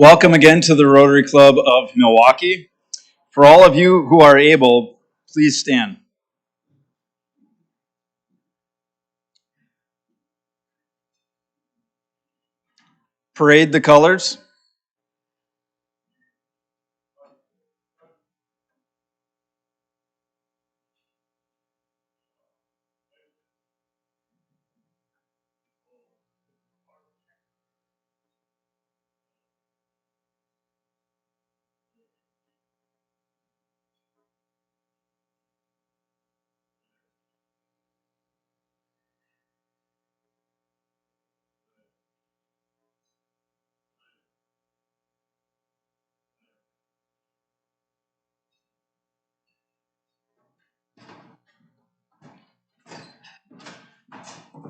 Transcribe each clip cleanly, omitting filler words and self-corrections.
Welcome again to the Rotary Club of Milwaukee. For all of you who are able, please stand. Parade the colors.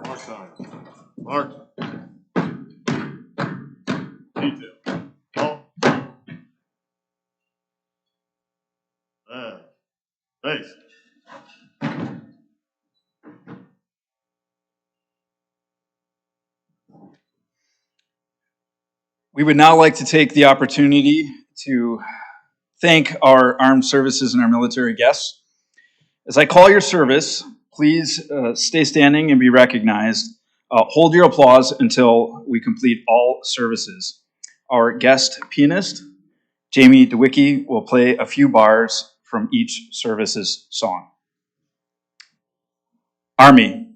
Mark time. Mark. Detail. Oh. Thanks. We would now like to take the opportunity to thank our armed services and our military guests. As I call your service, please stay standing and be recognized. Hold your applause until we complete all services. Our guest pianist, Jamie DeWicki, will play a few bars from each service's song. Army.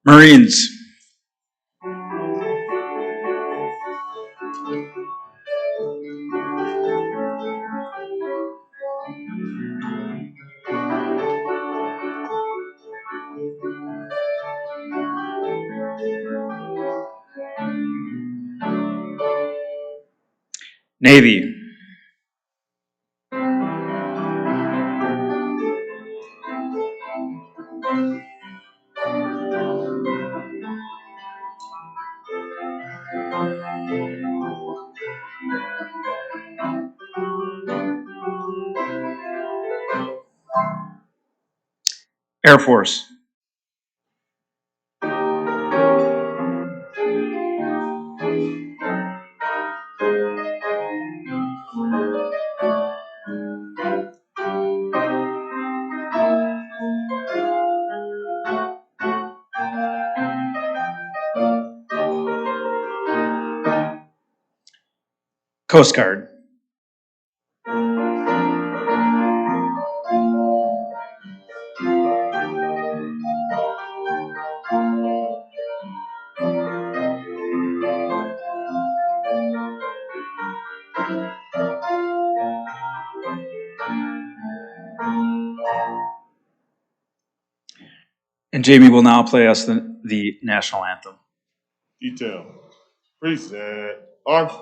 Marines. Navy. Air Force. Coast Guard. And Jamie will now play us the National Anthem. Detail. Preset. Arms.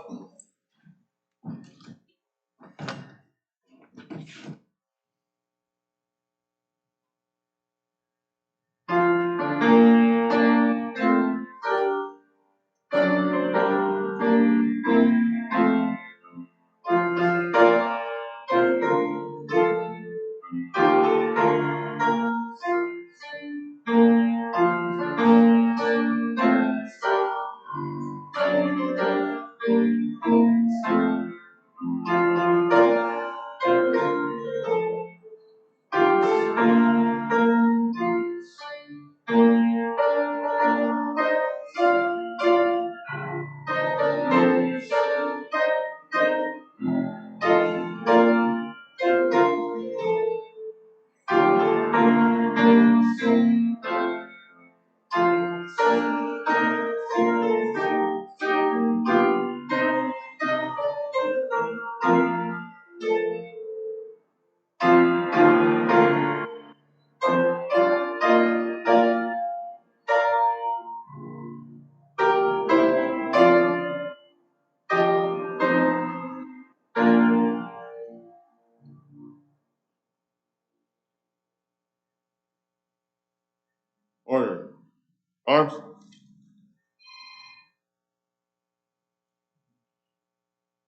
Arms.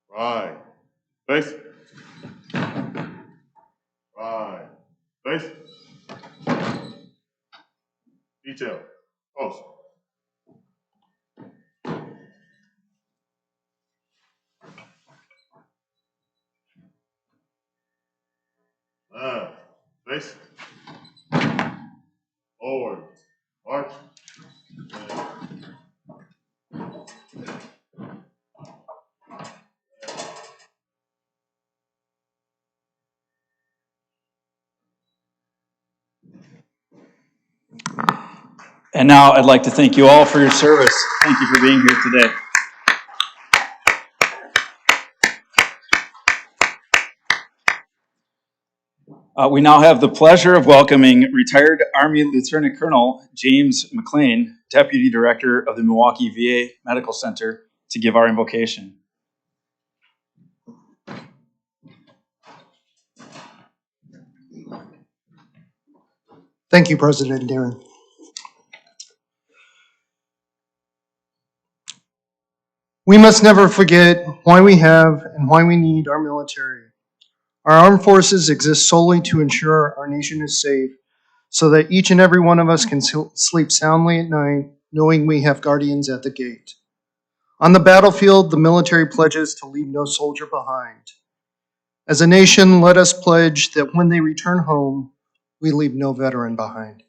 Right. Face. Right. Face. Detail. Pose. Face. Forward. March. And now I'd like to thank you all for your service. Thank you for being here today. We now have the pleasure of welcoming retired Army Lieutenant Colonel James McLean, Deputy Director of the Milwaukee VA Medical Center, to give our invocation. Thank you, President Darren. We must never forget why we have and why we need our military. Our armed forces exist solely to ensure our nation is safe, so that each and every one of us can sleep soundly at night, knowing we have guardians at the gate. On the battlefield, the military pledges to leave no soldier behind. As a nation, let us pledge that when they return home, we leave no veteran behind.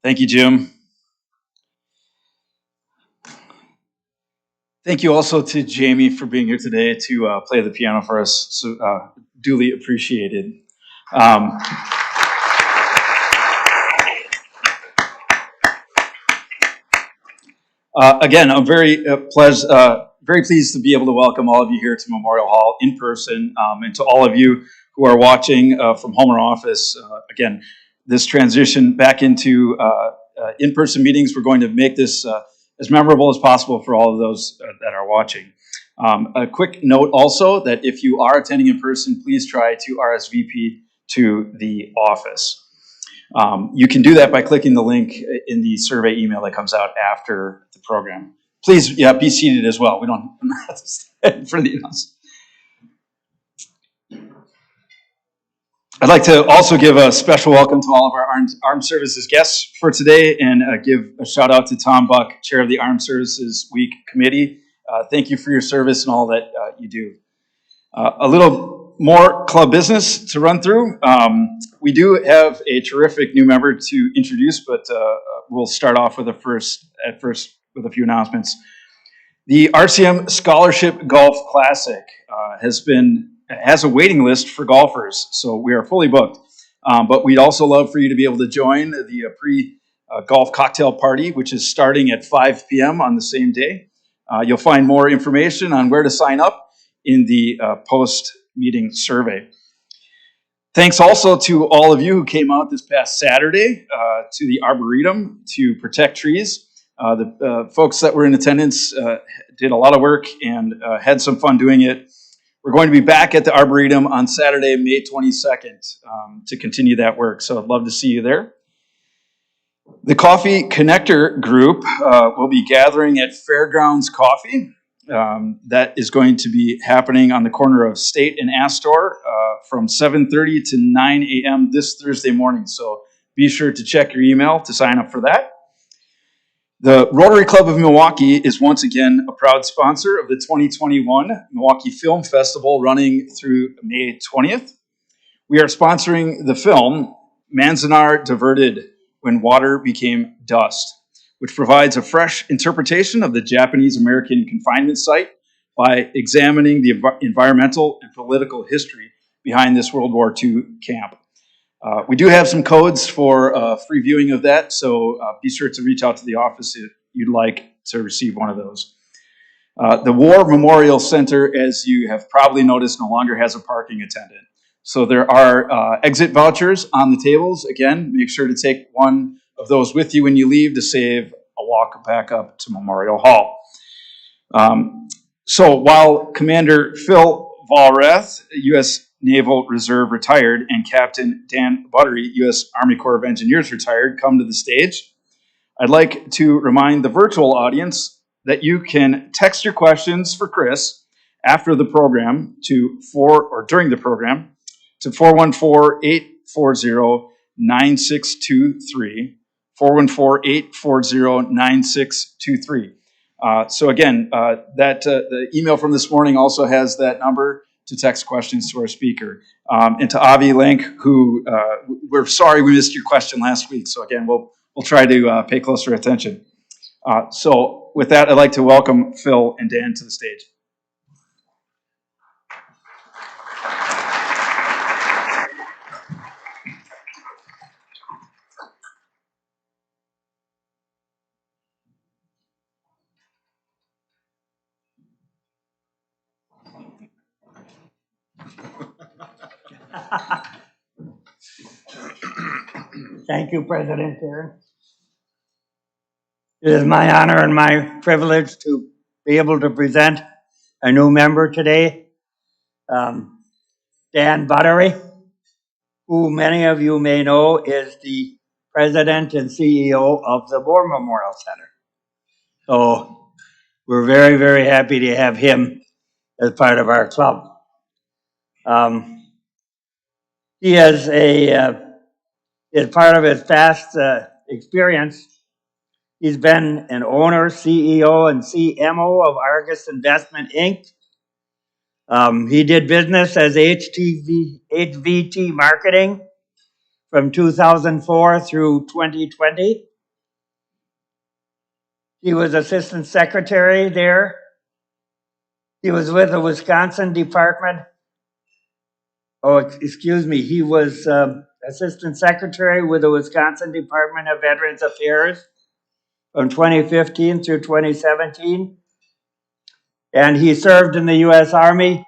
Thank you, Jim. Thank you also to Jamie for being here today to play the piano for us. So duly appreciated. Again, I'm very pleased to be able to welcome all of you here to Memorial Hall in person, and to all of you who are watching from home or office. Again, this transition back into in-person meetings, we're going to make this as memorable as possible for all of those that are watching. A quick note also that if you are attending in person, please try to RSVP to the office. You can do that by clicking the link in the survey email that comes out after the program. Please, be seated as well. We don't have to stand for the announcement. I'd like to also give a special welcome to all of our Armed Services guests for today, and give a shout out to Tom Buck, Chair of the Armed Services Week Committee. Thank you for your service and all that you do. A little more club business to run through. We do have a terrific new member to introduce, but we'll start off with with a few announcements. The RCM Scholarship Golf Classic has a waiting list for golfers, so we are fully booked. But we'd also love for you to be able to join the pre-golf cocktail party, which is starting at 5 p.m. on the same day. You'll find more information on where to sign up in the post-meeting survey. Thanks also to all of you who came out this past Saturday to the Arboretum to protect trees. The folks that were in attendance did a lot of work and had some fun doing it. We're going to be back at the Arboretum on Saturday, May 22nd, to continue that work, so I'd love to see you there. The Coffee Connector group will be gathering at Fairgrounds Coffee. That is going to be happening on the corner of State and Astor from 7:30 to 9 a.m. this Thursday morning, so be sure to check your email to sign up for that. The Rotary Club of Milwaukee is once again a proud sponsor of the 2021 Milwaukee Film Festival running through May 20th. We are sponsoring the film Manzanar Diverted When Water Became Dust, which provides a fresh interpretation of the Japanese-American confinement site by examining the environmental and political history behind this World War II camp. We do have some codes for free viewing of that, so be sure to reach out to the office if you'd like to receive one of those. The War Memorial Center, as you have probably noticed, no longer has a parking attendant. So there are exit vouchers on the tables. Again, make sure to take one of those with you when you leave to save a walk back up to Memorial Hall. So while Commander Phil Valrath, U.S. Naval Reserve retired, and Captain Dan Buttery, U.S. Army Corps of Engineers retired, come to the stage. I'd like to remind the virtual audience that you can text your questions for Chris after the program during the program to 414-840-9623, 414-840-9623. So again, the email from this morning also has that number to text questions to our speaker. And to Avi Lank, who we're sorry we missed your question last week. So again, we'll try to pay closer attention. So with that, I'd like to welcome Phil and Dan to the stage. Thank you, President Aaron. It is my honor and my privilege to be able to present a new member today, Dan Buttery, who many of you may know is the president and CEO of the War Memorial Center. So we're very, very happy to have him as part of our club. He has as part of his past experience, he's been an owner, CEO, and CMO of Argus Investment, Inc. He did business as HVT Marketing from 2004 through 2020. He was assistant secretary there. He was with the Wisconsin Department. He was assistant secretary with the Wisconsin Department of Veterans Affairs from 2015 through 2017. And he served in the U.S. Army,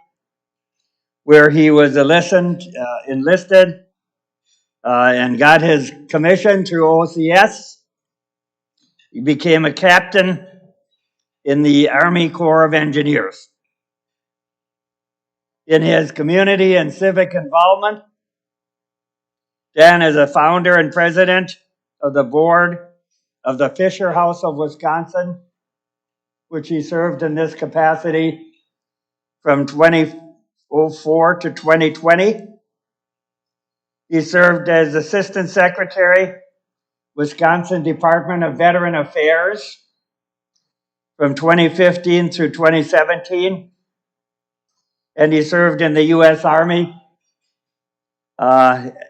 where he was enlisted and got his commission through OCS. He became a captain in the Army Corps of Engineers. In his community and civic involvement, Dan is a founder and president of the board of the Fisher House of Wisconsin, which he served in this capacity from 2004 to 2020. He served as assistant secretary, Wisconsin Department of Veteran Affairs from 2015 through 2017. And he served in the U.S. Army.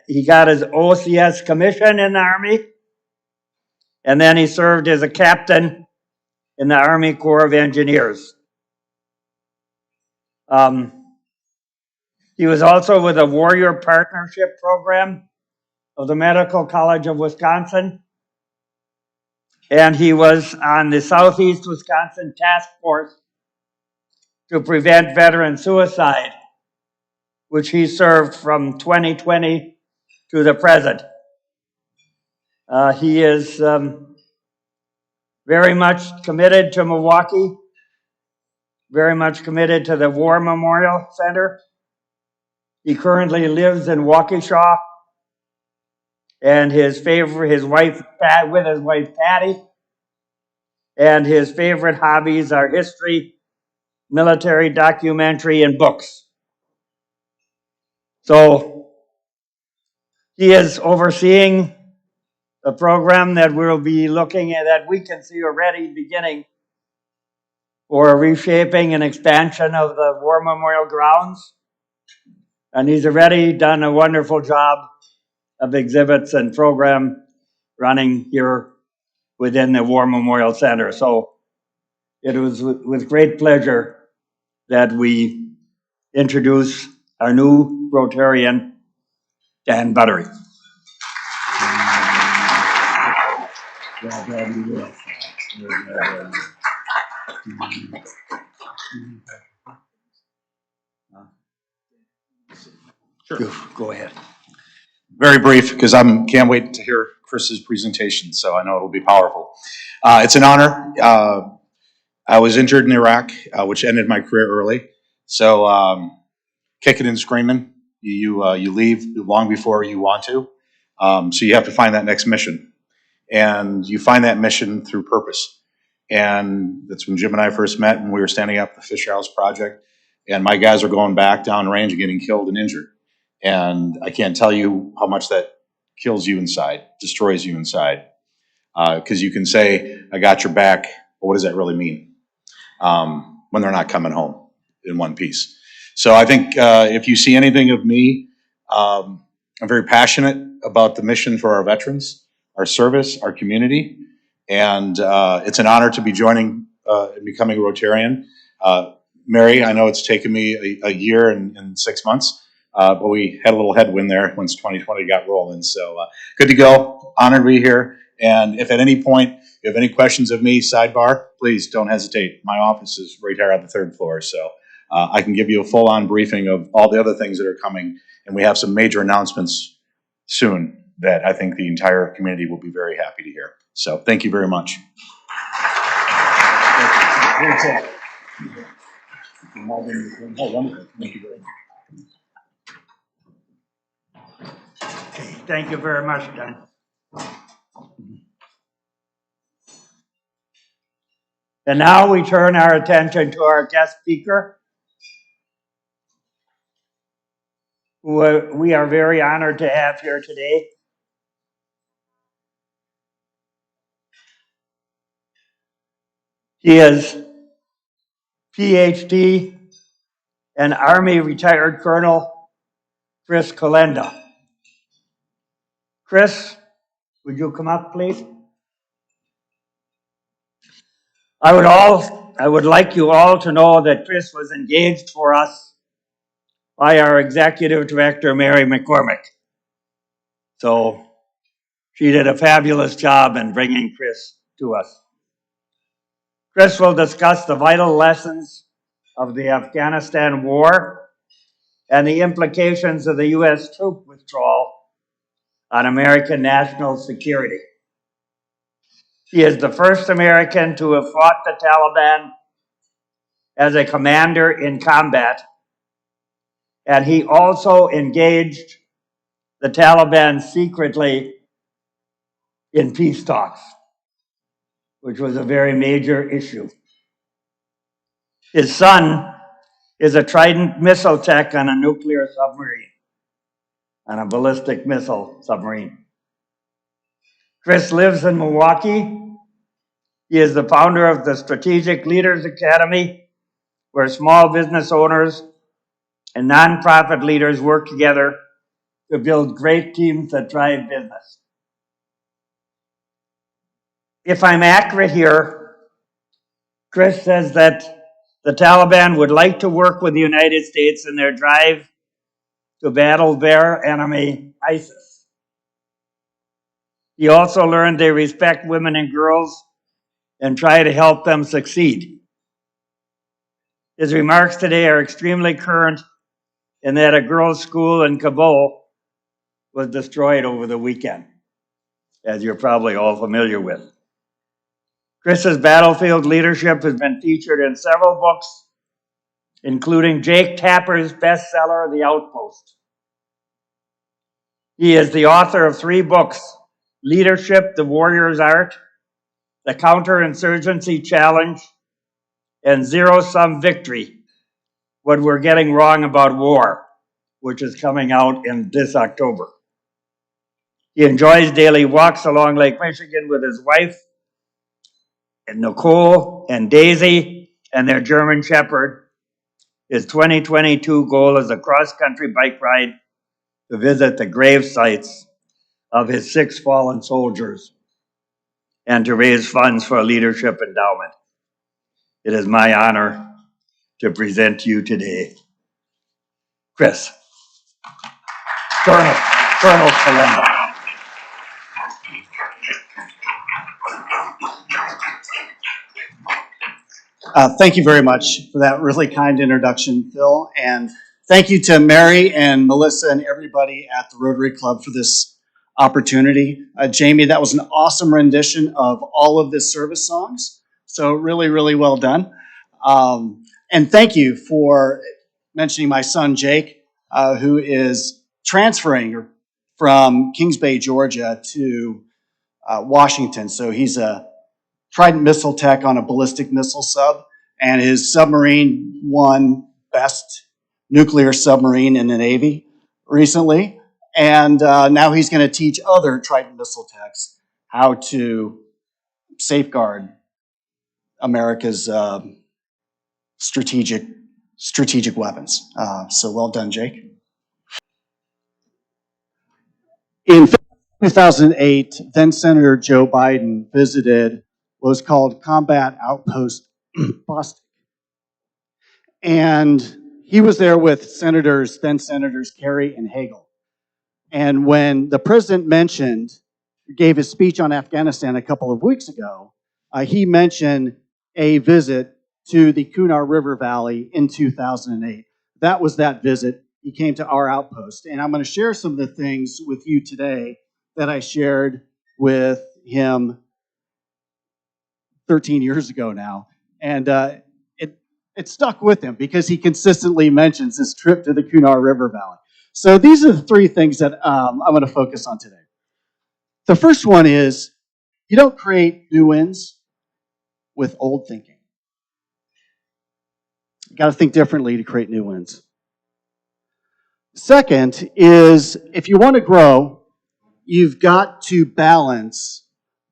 He got his OCS commission in the Army. And then he served as a captain in the Army Corps of Engineers. He was also with the Warrior Partnership Program of the Medical College of Wisconsin. And he was on the Southeast Wisconsin Task Force to prevent veteran suicide, which he served from 2020 to the present. He is very much committed to Milwaukee, very much committed to the War Memorial Center. He currently lives in Waukesha, and with his wife Patty, and his favorite hobbies are history, military documentary, and books. So he is overseeing the program that we'll be looking at, that we can see already beginning, for reshaping and expansion of the War Memorial grounds. And he's already done a wonderful job of exhibits and program running here within the War Memorial Center. So it was with great pleasure that we introduce our new Rotarian, Dan Buttery. Sure. Go ahead. Very brief, because can't wait to hear Chris's presentation, so I know it'll be powerful. It's an honor. I was injured in Iraq, which ended my career early. So kicking and screaming, You leave long before you want to. So you have to find that next mission. And you find that mission through purpose. And that's when Jim and I first met when we were standing up the Fisher House Project. And my guys are going back down range and getting killed and injured. And I can't tell you how much that kills you inside, destroys you inside. Because you can say, I got your back, but what does that really mean when they're not coming home in one piece? So I think if you see anything of me, I'm very passionate about the mission for our veterans, our service, our community, and it's an honor to be joining and becoming a Rotarian. Mary, I know it's taken me a year and 6 months, but we had a little headwind there once 2020 got rolling. So good to go, honored to be here. And if at any point you have any questions of me, sidebar, please don't hesitate. My office is right here on the 3rd floor, so I can give you a full-on briefing of all the other things that are coming. And we have some major announcements soon that I think the entire community will be very happy to hear. So thank you very much. Thank you very much, Don. And now we turn our attention to our guest speaker, who we are very honored to have here today. He is PhD and Army retired Colonel Chris Kolenda. Chris, would you come up, please? I would like you all to know that Chris was engaged for us by our executive director, Mary McCormick. So she did a fabulous job in bringing Chris to us. Chris will discuss the vital lessons of the Afghanistan war and the implications of the U.S. troop withdrawal on American national security. He is the first American to have fought the Taliban as a commander in combat, and he also engaged the Taliban secretly in peace talks, which was a very major issue. His son is a Trident missile tech on a nuclear submarine, on a ballistic missile submarine. Chris lives in Milwaukee. He is the founder of the Strategic Leaders Academy, where small business owners and nonprofit leaders work together to build great teams that drive business. If I'm accurate here, Chris says that the Taliban would like to work with the United States in their drive to battle their enemy, ISIS. He also learned they respect women and girls and try to help them succeed. His remarks today are extremely current in that a girls' school in Kabul was destroyed over the weekend, as you're probably all familiar with. Chris's battlefield leadership has been featured in several books, including Jake Tapper's bestseller, The Outpost. He is the author of 3 books, Leadership, The Warrior's Art, The Counterinsurgency Challenge, and Zero-Sum Victory, What We're Getting Wrong About War, which is coming out in this October. He enjoys daily walks along Lake Michigan with his wife, and Nicole and Daisy and their German Shepherd. His 2022 goal is a cross-country bike ride to visit the grave sites of his 6 fallen soldiers and to raise funds for a leadership endowment. It is my honor to present to you today, Chris, Colonel Kolenda. Thank you very much for that really kind introduction, Phil. And thank you to Mary and Melissa and everybody at the Rotary Club for this opportunity. Jamie, that was an awesome rendition of all of the service songs. So really, really well done. And thank you for mentioning my son, Jake. who is transferring from Kings Bay, Georgia to Washington. So he's a Trident missile tech on a ballistic missile sub, and his submarine won best nuclear submarine in the Navy recently. And now he's going to teach other Trident missile techs how to safeguard America's strategic weapons. So well done, Jake. In 2008, then Senator Joe Biden visited what was called Combat Outpost Bostic. And he was there with then Senators Kerry and Hagel. And when the president gave his speech on Afghanistan a couple of weeks ago, he mentioned a visit to the Kunar River Valley in 2008. That was that visit. He came to our outpost. And I'm going to share some of the things with you today that I shared with him 13 years ago now. And it stuck with him because he consistently mentions this trip to the Kunar River Valley. So these are the three things that I'm going to focus on today. The first one is you don't create new wins with old thinking. You got to think differently to create new wins. Second is if you want to grow, you've got to balance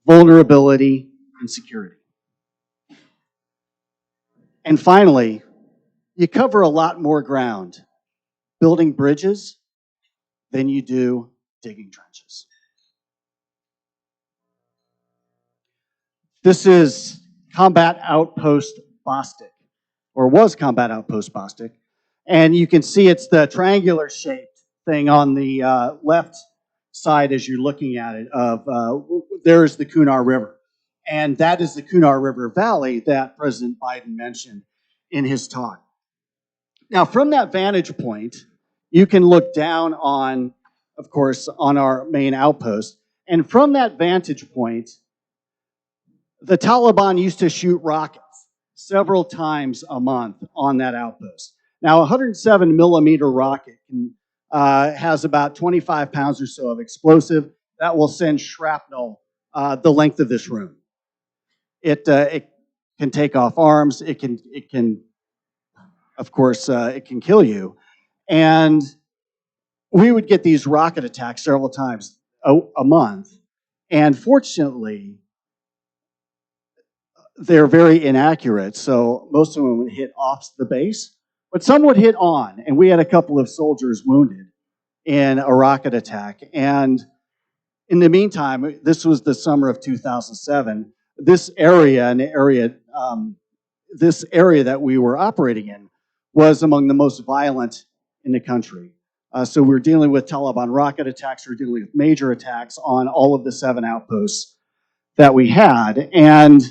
vulnerability and security. And finally, you cover a lot more ground building bridges than you do digging trenches. This is Combat Outpost Bostic, or was Combat Outpost Bostic. And you can see it's the triangular shaped thing on the left side as you're looking at it. There's the Kunar River. And that is the Kunar River Valley that President Biden mentioned in his talk. Now, from that vantage point, you can look down on, of course, on our main outpost. And from that vantage point, the Taliban used to shoot rockets several times a month on that outpost. Now, a 107 millimeter rocket has about 25 pounds or so of explosive that will send shrapnel the length of this room. It can take off arms. It can, of course, it can kill you. And we would get these rocket attacks several times a month. And fortunately, they're very inaccurate. So most of them would hit off the base, but some would hit on. And we had a couple of soldiers wounded in a rocket attack. And in the meantime, this was the summer of 2007. This area that we were operating in was among the most violent in the country. So we're dealing with Taliban rocket attacks. We're dealing with major attacks on all of the 7 outposts that we had. And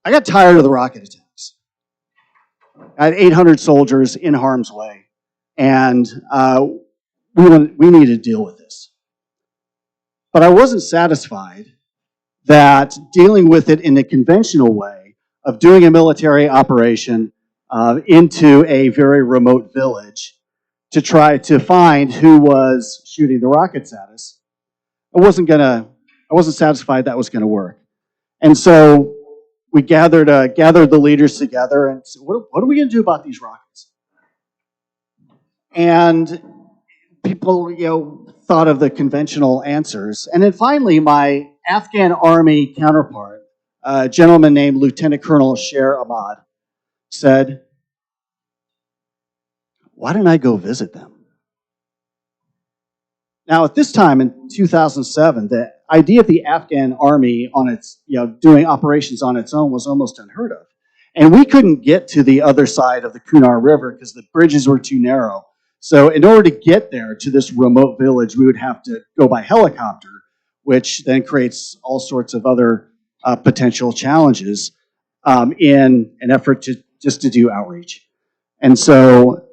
I got tired of the rocket attacks. I had 800 soldiers in harm's way. And we needed to deal with this. But I wasn't satisfied that dealing with it in the conventional way of doing a military operation into a very remote village to try to find who was shooting the rockets at us, I wasn't satisfied that was going to work. And so we gathered the leaders together and said, what are we going to do about these rockets? And people, thought of the conventional answers. And then finally, my Afghan army counterpart, a gentleman named Lieutenant Colonel Sher Ahmad, said, why don't I go visit them? Now, at this time in 2007, the idea of the Afghan army on its, doing operations on its own was almost unheard of. And we couldn't get to the other side of the Kunar River because the bridges were too narrow. So in order to get there to this remote village, we would have to go by helicopter, which then creates all sorts of other potential challenges in an effort to do outreach. And so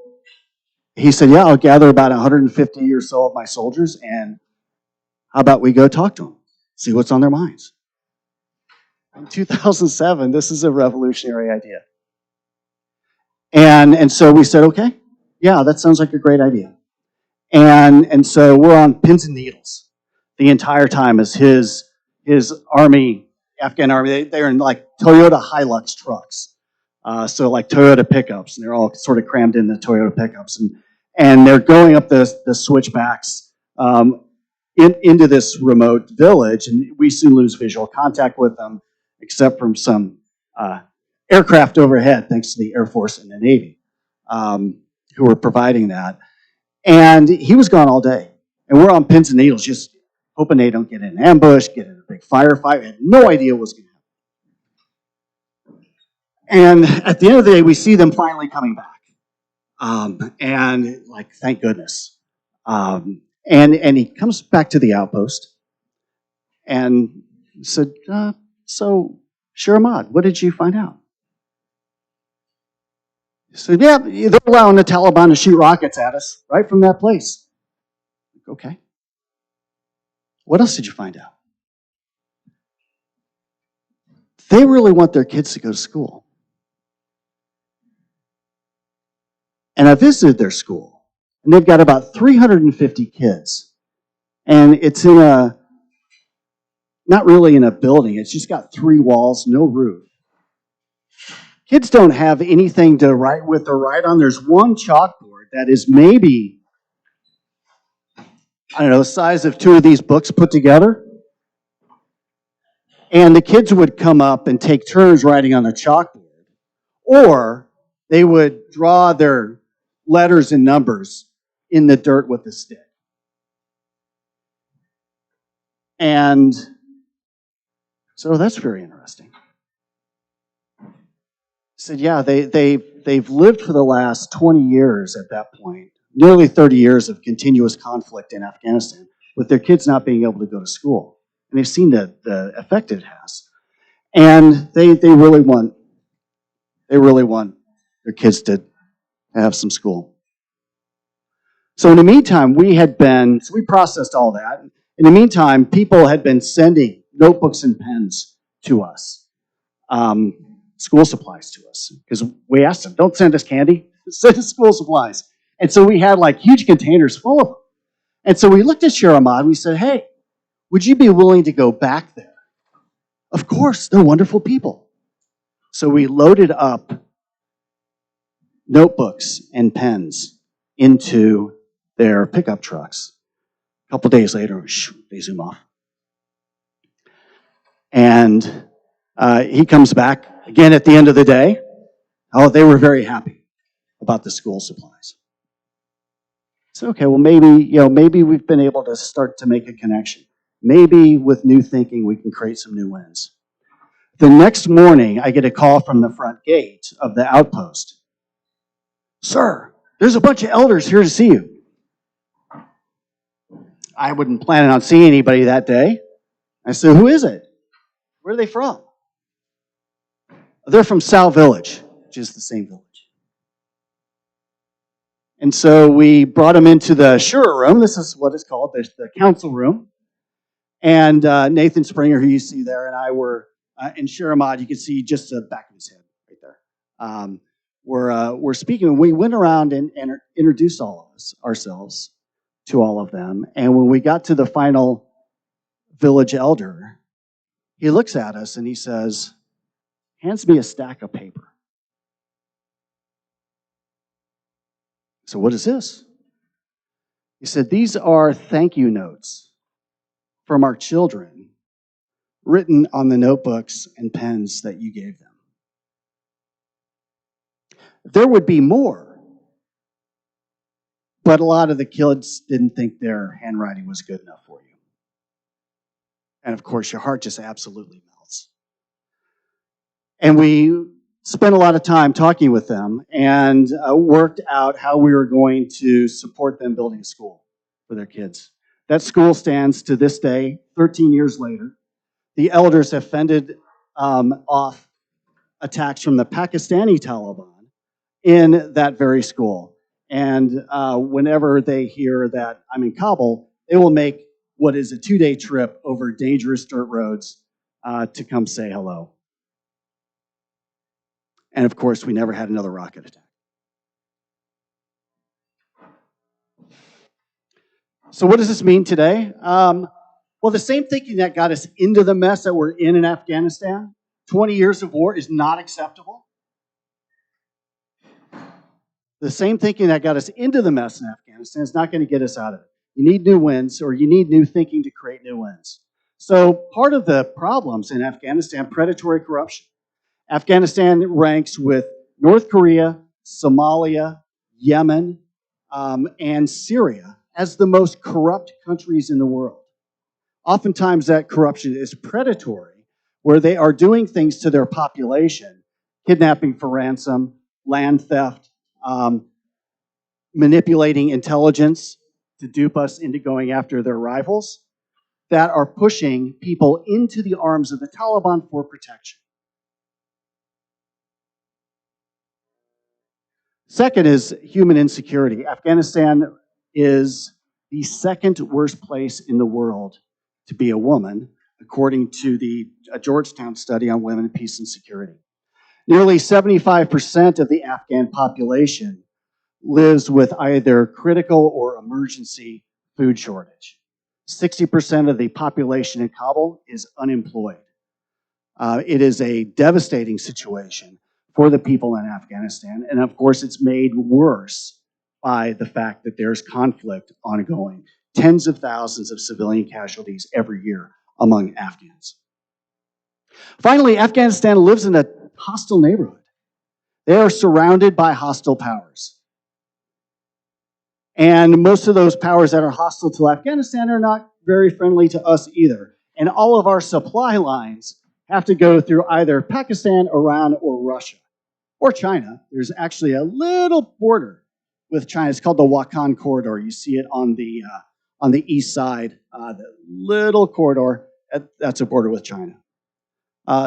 he said, yeah, I'll gather about 150 or so of my soldiers, and how about we go talk to them, see what's on their minds. In 2007, this is a revolutionary idea. And so we said, okay, yeah, that sounds like a great idea. And so we're on pins and needles the entire time as his army, Afghan army, they're in like Toyota Hilux trucks. So like Toyota pickups, and they're all sort of crammed in the Toyota pickups. And they're going up the switchbacks into this remote village, and we soon lose visual contact with them, except from some aircraft overhead, thanks to the Air Force and the Navy, who were providing that. And he was gone all day. And we're on pins and needles, just hoping they don't get in an ambush, get in a big firefight. We had no idea what was going to happen. And at the end of the day, we see them finally coming back. And like, thank goodness. And he comes back to the outpost and said, so, Sharamad, what did you find out? He said, yeah, they're allowing the Taliban to shoot rockets at us right from that place. Okay. What else did you find out? They really want their kids to go to school. And I visited their school, and they've got about 350 kids. And it's not really in a building, it's just got 3 walls, no roof. Kids don't have anything to write with or write on. There's one chalkboard that is maybe, I don't know, the size of 2 of these books put together. And the kids would come up and take turns writing on the chalkboard. Or they would draw their letters and numbers in the dirt with a stick. And so that's very interesting. Said, yeah, they've lived for the last 20 years at that point, nearly 30 years of continuous conflict in Afghanistan, with their kids not being able to go to school. And they've seen the effect it has. And they really want their kids to have some school. So in the meantime, we processed all that. In the meantime, people had been sending notebooks and pens to us. School supplies to us, because we asked them, don't send us candy, send us school supplies. And so we had like huge containers full of them. And so we looked at Sharamad and we said, hey, would you be willing to go back there? Of course, they're wonderful people. So we loaded up notebooks and pens into their pickup trucks. A couple days later, they zoom off. And he comes back again at the end of the day. Oh, they were very happy about the school supplies. So, okay, well, maybe we've been able to start to make a connection. Maybe with new thinking, we can create some new wins. The next morning, I get a call from the front gate of the outpost. Sir, there's a bunch of elders here to see you. I wasn't planning on seeing anybody that day. I said, who is it? Where are they from? They're from Sal Village, which is the same village. And so we brought them into the Shura room. This is what it's called, the council room. And Nathan Springer, who you see there, and I were in Sharamad. You can see just the back of his head right there. We're speaking. And we went around and introduced ourselves to all of them. And when we got to the final village elder, he looks at us and he says, hands me a stack of paper. So what is this? He said, these are thank you notes from our children written on the notebooks and pens that you gave them. There would be more, but a lot of the kids didn't think their handwriting was good enough for you. And of course, your heart just absolutely melts. And we spent a lot of time talking with them and worked out how we were going to support them building a school for their kids. That school stands to this day, 13 years later. The elders have fended off attacks from the Pakistani Taliban in that very school. And whenever they hear that I'm in Kabul, they will make what is a 2-day trip over dangerous dirt roads to come say hello. And of course, we never had another rocket attack. So what does this mean today? Well, the same thinking that got us into the mess that we're in Afghanistan, 20 years of war, is not acceptable. The same thinking that got us into the mess in Afghanistan is not going to get us out of it. You need new wins, or you need new thinking to create new wins. So part of the problems in Afghanistan, predatory corruption. Afghanistan ranks with North Korea, Somalia, Yemen, and Syria as the most corrupt countries in the world. Oftentimes that corruption is predatory, where they are doing things to their population, kidnapping for ransom, land theft, manipulating intelligence to dupe us into going after their rivals, that are pushing people into the arms of the Taliban for protection. Second is human insecurity. Afghanistan is the second worst place in the world to be a woman, according to the Georgetown study on women, peace, and security. Nearly 75% of the Afghan population lives with either critical or emergency food shortage. 60% of the population in Kabul is unemployed. It is a devastating situation for the people in Afghanistan, and of course it's made worse by the fact that there's conflict ongoing. Tens of thousands of civilian casualties every year among Afghans. Finally, Afghanistan lives in a hostile neighborhood. They are surrounded by hostile powers. And most of those powers that are hostile to Afghanistan are not very friendly to us either. And all of our supply lines have to go through either Pakistan, Iran, or Russia, or China. There's actually a little border with China. It's called the Wakhan Corridor. You see it on the east side, the little corridor. That's a border with China.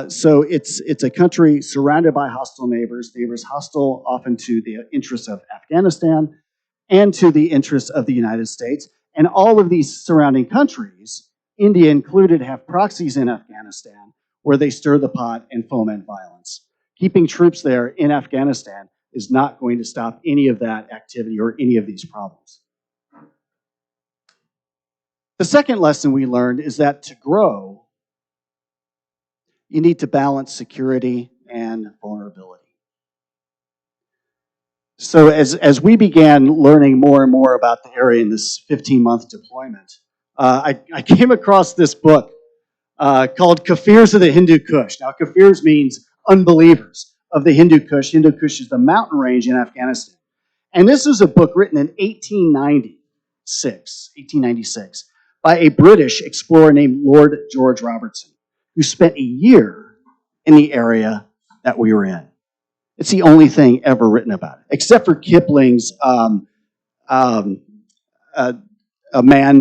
So it's a country surrounded by hostile neighbors hostile often to the interests of Afghanistan and to the interests of the United States. And all of these surrounding countries, India included, have proxies in Afghanistan where they stir the pot and foment violence. Keeping troops there in Afghanistan is not going to stop any of that activity or any of these problems. The second lesson we learned is that to grow, you need to balance security and vulnerability. So as we began learning more and more about the area in this 15-month deployment, I came across this book called Kafirs of the Hindu Kush. Now, Kafirs means unbelievers of the Hindu Kush. Hindu Kush is the mountain range in Afghanistan. And this is a book written in 1896 by a British explorer named Lord George Robertson, who spent a year in the area that we were in. It's the only thing ever written about it, except for Kipling's a man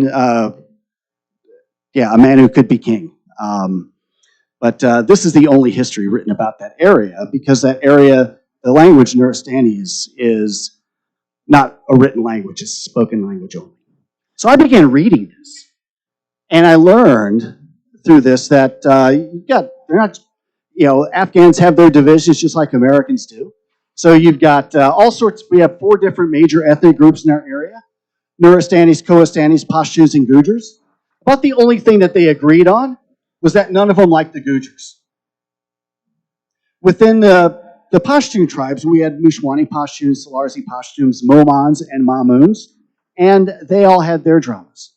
who could be king. But this is the only history written about that area, because that area, the language Nuristani is not a written language, it's a spoken language only. So I began reading this, and I learned through this that Afghans have their divisions just like Americans do. So you've got we have 4 different major ethnic groups in our area: Nuristanis, Kohistanis, Pashtuns, and Gujars. About the only thing that they agreed on was that none of them liked the Gujars. Within the Pashtun tribes, we had Mushwani Pashtuns, Salarzi Pashtuns, Momans, and Mamoons, and they all had their dramas.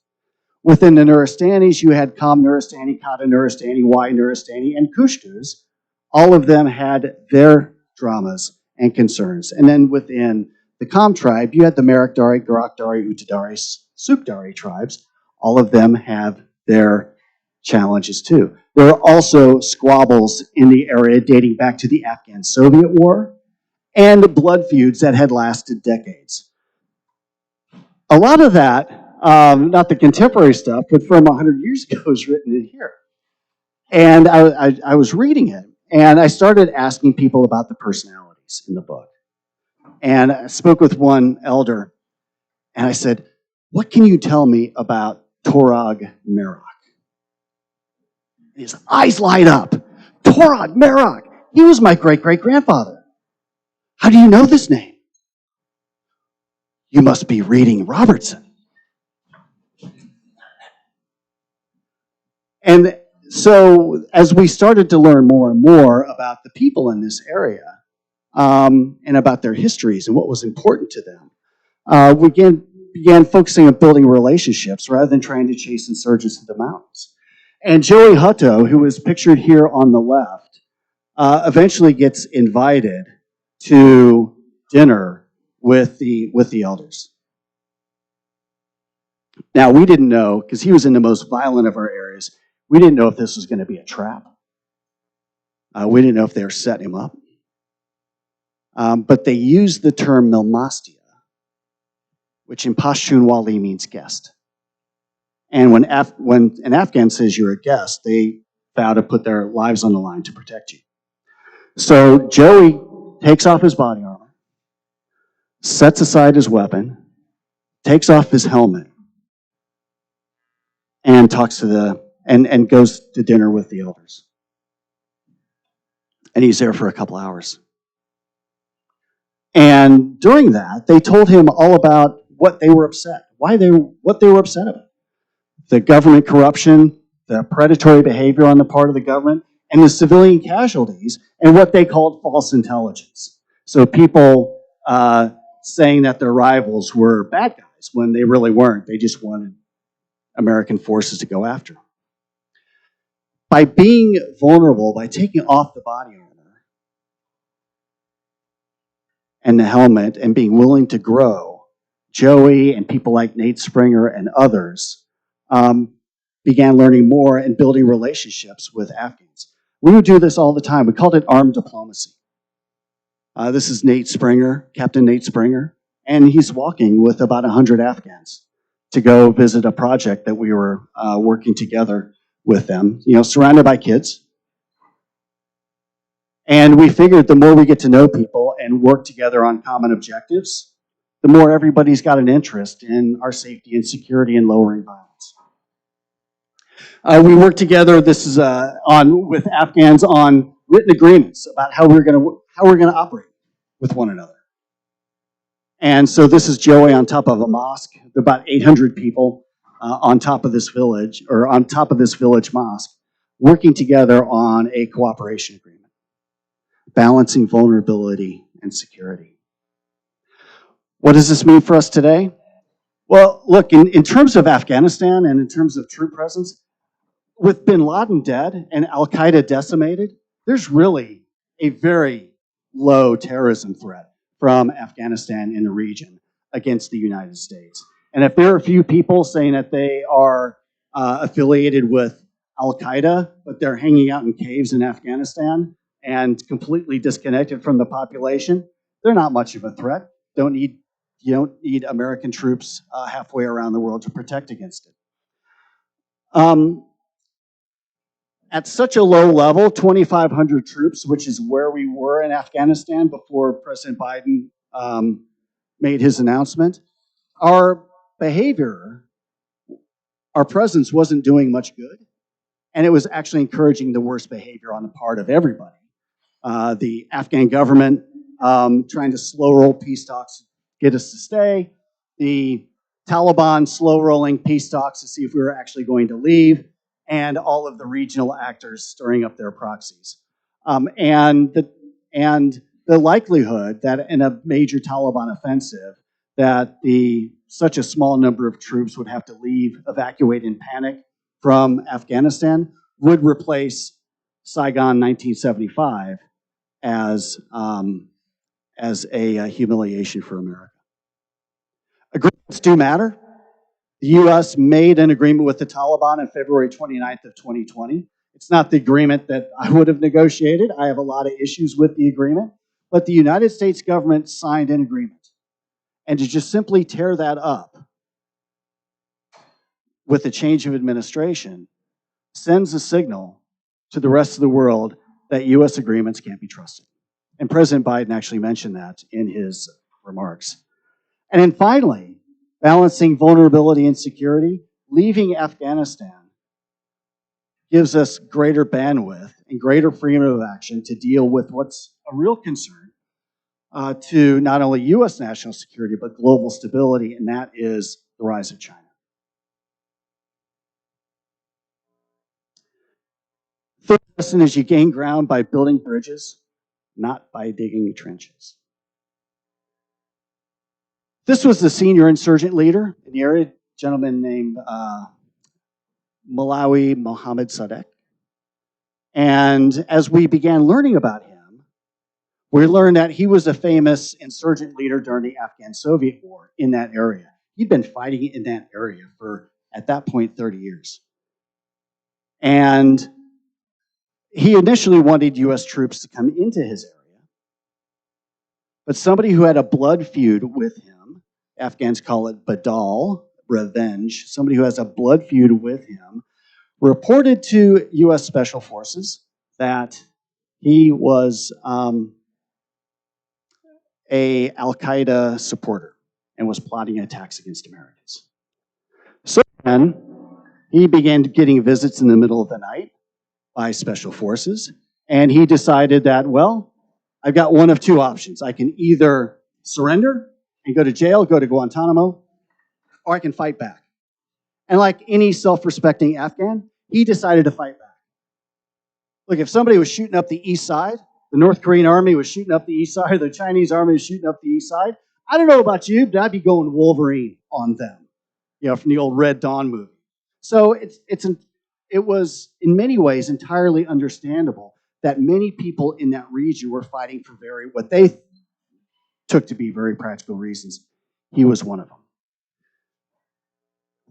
Within the Nuristanis, you had Kam Nuristani, Kata Nuristani, Y Nuristani, and Kushtus. All of them had their dramas and concerns. And then within the Kam tribe, you had the Merakdari, Garakdari, Utadari, Sukdari tribes. All of them have their challenges too. There are also squabbles in the area dating back to the Afghan-Soviet War and blood feuds that had lasted decades. A lot of that, not the contemporary stuff, but from 100 years ago, is written in here. And I was reading it, and I started asking people about the personalities in the book. And I spoke with one elder, and I said, "What can you tell me about Torag Merak?" His eyes light up. "Torag Merak, he was my great-great-grandfather." "How do you know this name?" "You must be reading Robertson." And so as we started to learn more and more about the people in this area, and about their histories and what was important to them, we began focusing on building relationships rather than trying to chase insurgents to the mountains. And Joey Hutto, who is pictured here on the left, eventually gets invited to dinner with the elders. Now, we didn't know, because he was in the most violent of our areas, we didn't know if this was going to be a trap. We didn't know if they were setting him up. But they used the term Milmastia, which in Pashtunwali means guest. And when an Afghan says you're a guest, they vow to put their lives on the line to protect you. So Joey takes off his body armor, sets aside his weapon, takes off his helmet, and talks to and goes to dinner with the elders. And he's there for a couple hours. And during that, they told him all about what they were upset, what they were upset about. The government corruption, the predatory behavior on the part of the government, and the civilian casualties, and what they called false intelligence. So people saying that their rivals were bad guys when they really weren't. They just wanted American forces to go after them. By being vulnerable, by taking off the body armor and the helmet and being willing to grow, Joey and people like Nate Springer and others began learning more and building relationships with Afghans. We would do this all the time. We called it armed diplomacy. This is Nate Springer, Captain Nate Springer, and he's walking with about 100 Afghans to go visit a project that we were working together with them, surrounded by kids. And we figured the more we get to know people and work together on common objectives, the more everybody's got an interest in our safety and security and lowering violence. We work together. This is with Afghans on written agreements about how we're going to operate with one another. And so this is Joey on top of a mosque. There are about 800 people on top of this village mosque, working together on a cooperation agreement, balancing vulnerability and security. What does this mean for us today? Well, look, in terms of Afghanistan and in terms of troop presence, with bin Laden dead and al-Qaeda decimated, there's really a very low terrorism threat from Afghanistan in the region against the United States. And if there are a few people saying that they are affiliated with al-Qaeda, but they're hanging out in caves in Afghanistan and completely disconnected from the population, they're not much of a threat. You don't need American troops halfway around the world to protect against it. At such a low level, 2,500 troops, which is where we were in Afghanistan before President Biden made his announcement, our behavior, our presence wasn't doing much good, and it was actually encouraging the worst behavior on the part of everybody. The Afghan government trying to slow roll peace talks to get us to stay, the Taliban slow rolling peace talks to see if we were actually going to leave, and all of the regional actors stirring up their proxies. And the likelihood that in a major Taliban offensive, that such a small number of troops would have to leave, evacuate in panic from Afghanistan, would replace Saigon 1975 as a humiliation for America. Agreements do matter. The U.S. made an agreement with the Taliban on February 29th of 2020. It's not the agreement that I would have negotiated. I have a lot of issues with the agreement. But the United States government signed an agreement. And to just simply tear that up with a change of administration sends a signal to the rest of the world that U.S. agreements can't be trusted. And President Biden actually mentioned that in his remarks. And then finally, balancing vulnerability and security, leaving Afghanistan gives us greater bandwidth and greater freedom of action to deal with what's a real concern to not only U.S. national security, but global stability, and that is the rise of China. Third lesson is you gain ground by building bridges, not by digging trenches. This was the senior insurgent leader in the area, a gentleman named Malawi Mohammed Sadek. And as we began learning about him, we learned that he was a famous insurgent leader during the Afghan-Soviet War in that area. He'd been fighting in that area for, at that point, 30 years. And he initially wanted U.S. troops to come into his area, but somebody who had a blood feud with him, Afghans call it badal, revenge, somebody who has a blood feud with him, reported to U.S. Special Forces that he was a Al-Qaeda supporter and was plotting attacks against Americans. So then, he began getting visits in the middle of the night by Special Forces, and he decided that, well, I've got one of two options. I can either surrender and go to jail, go to Guantanamo, or I can fight back. And like any self-respecting Afghan, he decided to fight back. Look, if somebody was shooting up the east side, the North Korean army was shooting up the east side, the Chinese army was shooting up the east side, I don't know about you, but I'd be going Wolverine on them, from the old Red Dawn movie. So it was, in many ways, entirely understandable that many people in that region were fighting for what they took to be very practical reasons. He was one of them.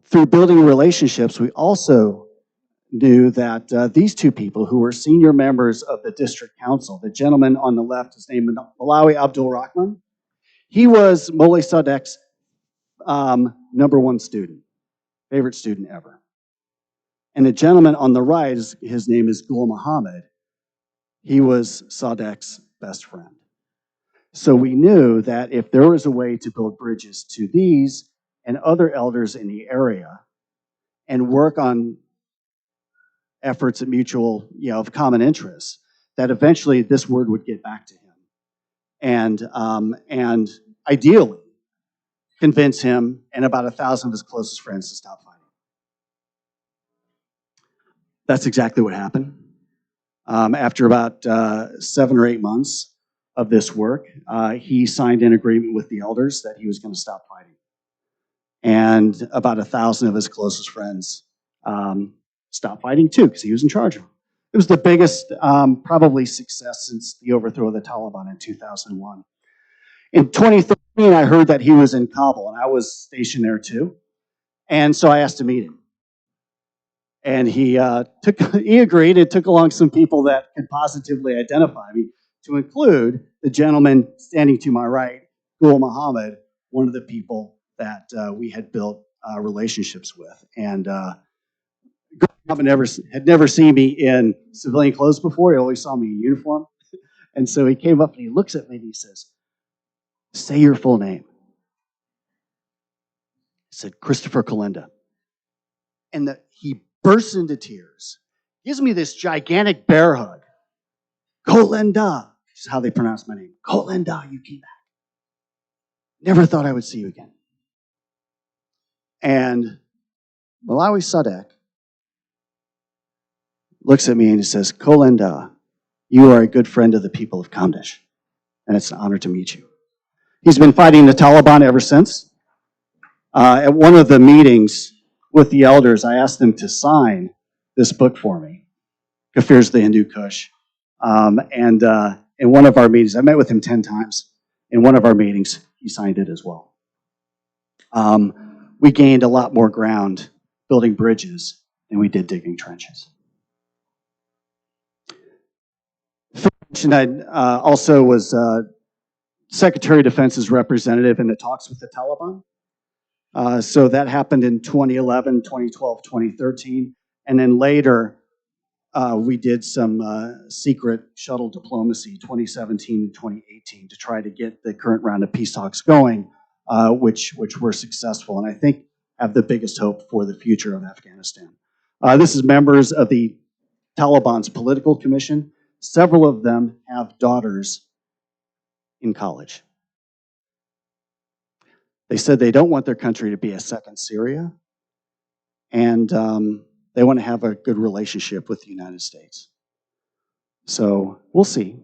Through building relationships, we also knew that these two people who were senior members of the district council, the gentleman on the left is named Malawi Abdul Rahman. He was Molay Sadek's #1 student, favorite student ever. And the gentleman on the right, his name is Gul Muhammad. He was Sadek's best friend. So we knew that if there was a way to build bridges to these and other elders in the area and work on efforts of mutual, of common interest, that eventually this word would get back to him. And ideally, convince him and about 1,000 of his closest friends to stop fighting. That's exactly what happened. After about 7 or 8 months of this work, he signed an agreement with the elders that he was going to stop fighting. And about 1,000 of his closest friends stopped fighting too, because he was in charge of them. It was the biggest, probably, success since the overthrow of the Taliban in 2001. In 2013, I heard that he was in Kabul, and I was stationed there too. And so I asked to meet him. And he agreed and took along some people that could positively identify me, to include the gentleman standing to my right, Gul Muhammad, one of the people that we had built relationships with. And Gul Muhammad had never seen me in civilian clothes before. He always saw me in uniform. And so he came up and he looks at me and he says, "Say your full name." I said, "Christopher Kolenda." And he bursts into tears, gives me this gigantic bear hug. "Kolenda," is how they pronounce my name. "Kolenda, you came back. Never thought I would see you again." And Malawi Sadek looks at me and he says, "Kolenda, you are a good friend of the people of Kamdesh, and it's an honor to meet you." He's been fighting the Taliban ever since. At one of the meetings with the elders, I asked them to sign this book for me, Kafirs the Hindu Kush. And in one of our meetings, I met with him 10 times. In one of our meetings, he signed it as well. We gained a lot more ground building bridges than we did digging trenches. I also was Secretary of Defense's representative in the talks with the Taliban. So that happened in 2011, 2012, 2013. And then later, we did some secret shuttle diplomacy, 2017 and 2018, to try to get the current round of peace talks going, which were successful, and I think have the biggest hope for the future of Afghanistan. This is members of the Taliban's political commission. Several of them have daughters in college. They said they don't want their country to be a second Syria, and they want to have a good relationship with the United States. So we'll see.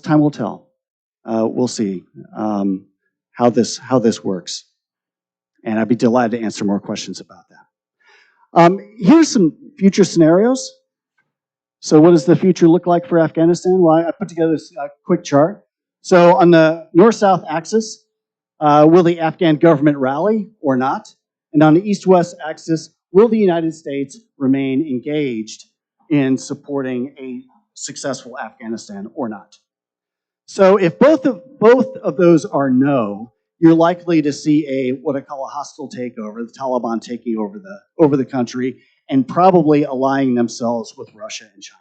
Time will tell. We'll see how this works. And I'd be delighted to answer more questions about that. Here's some future scenarios. So what does the future look like for Afghanistan? Well, I put together this quick chart. So on the north-south axis, will the Afghan government rally or not? And on the east-west axis, will the United States remain engaged in supporting a successful Afghanistan or not? So if both of those are no, you're likely to see what I call a hostile takeover, the Taliban taking over the country and probably aligning themselves with Russia and China.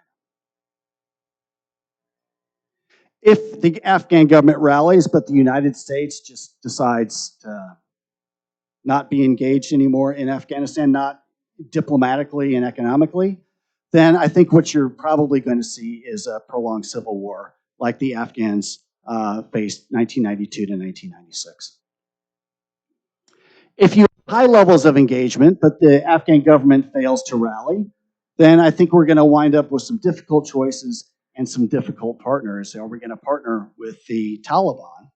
If the Afghan government rallies, but the United States just decides to not be engaged anymore in Afghanistan, not diplomatically and economically, then I think what you're probably going to see is a prolonged civil war like the Afghans faced 1992 to 1996. If you have high levels of engagement, but the Afghan government fails to rally, then I think we're going to wind up with some difficult choices and some difficult partners. Are we going to partner with the Taliban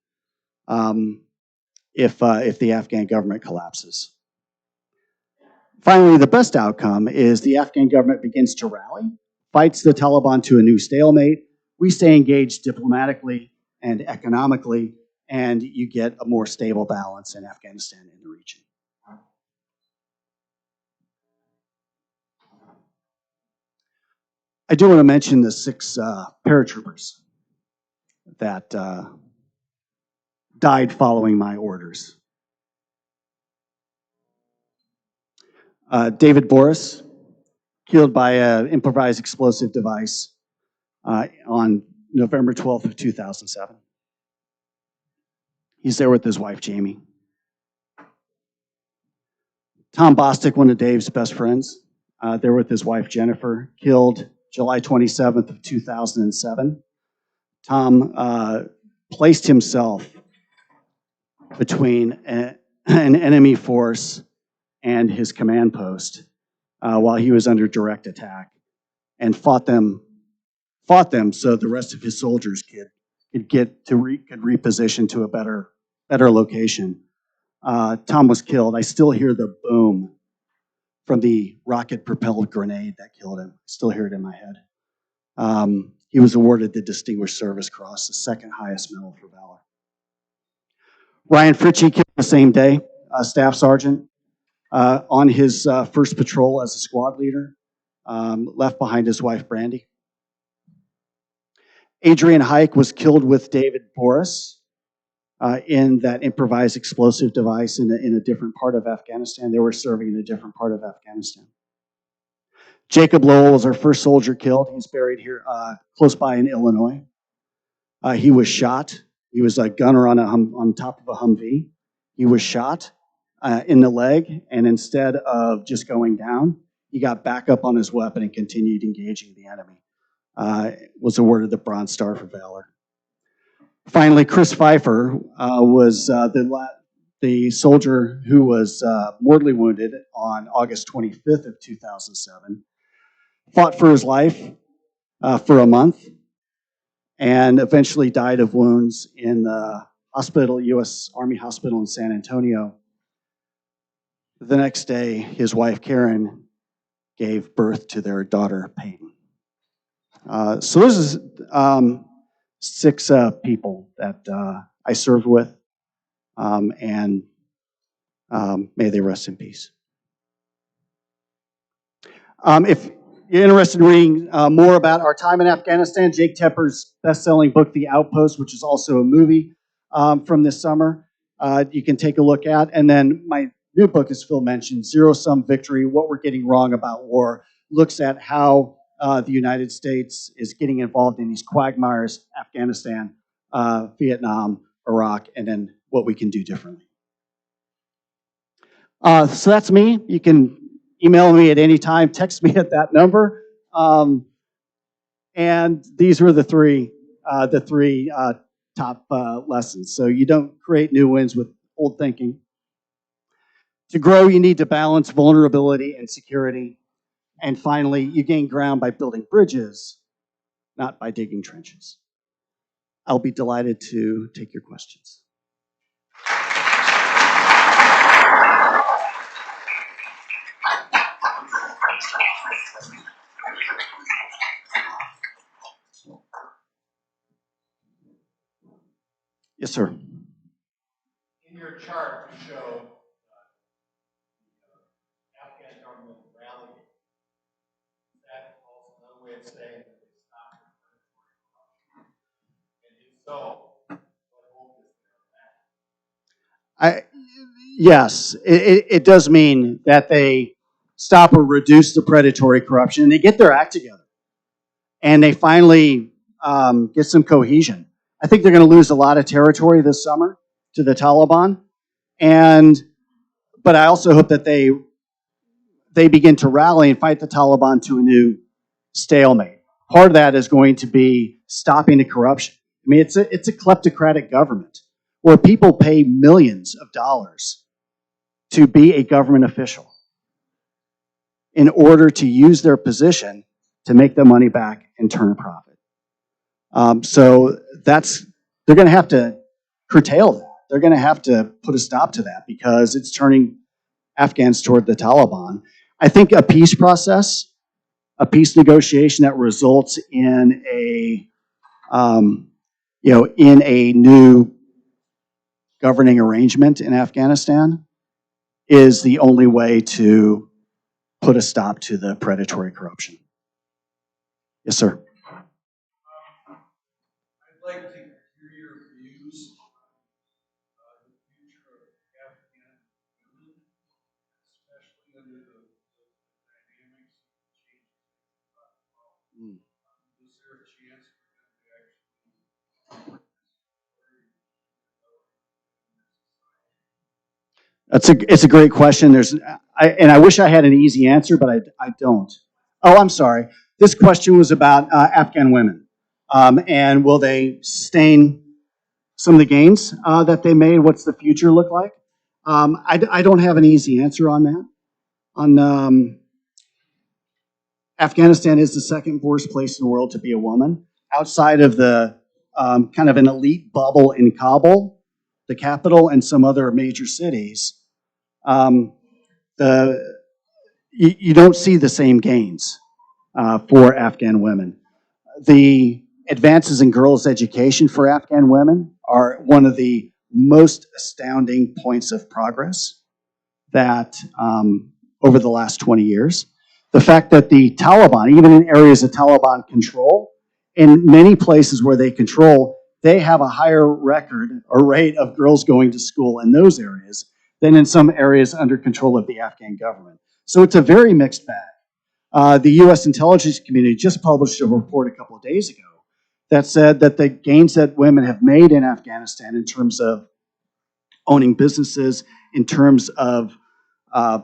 if the Afghan government collapses? Finally, the best outcome is the Afghan government begins to rally, fights the Taliban to a new stalemate. We stay engaged diplomatically and economically, and you get a more stable balance in Afghanistan and the region. I do want to mention the 6 paratroopers that died following my orders. David Boris, killed by an improvised explosive device on November 12th of 2007. He's there with his wife, Jamie. Tom Bostic, one of Dave's best friends, there with his wife, Jennifer, killed July 27th of 2007. Tom placed himself between an enemy force and his command post while he was under direct attack and fought them so the rest of his soldiers could reposition to a better location. Tom was killed. I still hear the boom from the rocket-propelled grenade that killed him. I still hear it in my head. He was awarded the Distinguished Service Cross, the second highest medal for valor. Ryan Fritchie killed the same day, staff sergeant, on his first patrol as a squad leader, left behind his wife, Brandy. Adrian Hike was killed with David Boris in that improvised explosive device in a different part of Afghanistan. They were serving in a different part of Afghanistan. Jacob Lowell was our first soldier killed. He's buried here close by in Illinois. He was shot. He was a gunner on top of a Humvee. He was shot in the leg, and instead of just going down, he got back up on his weapon and continued engaging the enemy. Was awarded the Bronze Star for valor. Finally, Chris Pfeiffer was the soldier who was mortally wounded on August 25th of 2007. Fought for his life for a month and eventually died of wounds in the hospital, U.S. Army Hospital in San Antonio. The next day, his wife, Karen, gave birth to their daughter, Peyton. So this is 6 people that I served with, and may they rest in peace. If you're interested in reading more about our time in Afghanistan, Jake Tepper's best-selling book, The Outpost, which is also a movie from this summer, you can take a look at. And then my new book, as Phil mentioned, Zero-Sum Victory, What We're Getting Wrong About War, looks at how the United States is getting involved in these quagmires, Afghanistan, Vietnam, Iraq, and then what we can do differently. So that's me. You can email me at any time, text me at that number. And these were the three top lessons. So you don't create new wins with old thinking. To grow, you need to balance vulnerability and security. And finally, you gain ground by building bridges. not by digging trenches. I'll be delighted to take your questions. Yes, sir. In your chart to show Afghan government rallying, is that also another way of saying that they stopped the predatory corruption? And if so, what hope is there of that? Yes, it does mean that they stop or reduce the predatory corruption and they get their act together. And they finally get some cohesion. I think they're going to lose a lot of territory this summer to the Taliban. But I also hope that they begin to rally and fight the Taliban to a new stalemate. Part of that is going to be stopping the corruption. I mean, it's a kleptocratic government where people pay millions of dollars to be a government official in order to use their position to make the money back and turn a profit. So they're going to have to curtail that. They're going to have to put a stop to that because it's turning Afghans toward the Taliban. I think a peace process, a peace negotiation that results in in a new governing arrangement in Afghanistan is the only way to put a stop to the predatory corruption. Yes, sir. I'd like to hear your views on the future of Afghan women, especially under the dynamics of changes. Is there a chance for them to actually It's a great question. I wish I had an easy answer, but I don't. Oh, I'm sorry. This question was about Afghan women, and will they sustain some of the gains that they made? What's the future look like? I don't have an easy answer on that. Afghanistan is the second worst place in the world to be a woman, outside of the kind of an elite bubble in Kabul, the capital, and some other major cities. You don't see the same gains for Afghan women. The advances in girls' education for Afghan women are one of the most astounding points of progress that over the last 20 years. The fact that the Taliban, even in areas of Taliban control, in many places where they control, they have a higher record or rate of girls going to school in those areas than in some areas under control of the Afghan government. So it's a very mixed bag. The U.S. intelligence community just published a report a couple of days ago that said that the gains that women have made in Afghanistan in terms of owning businesses, in terms of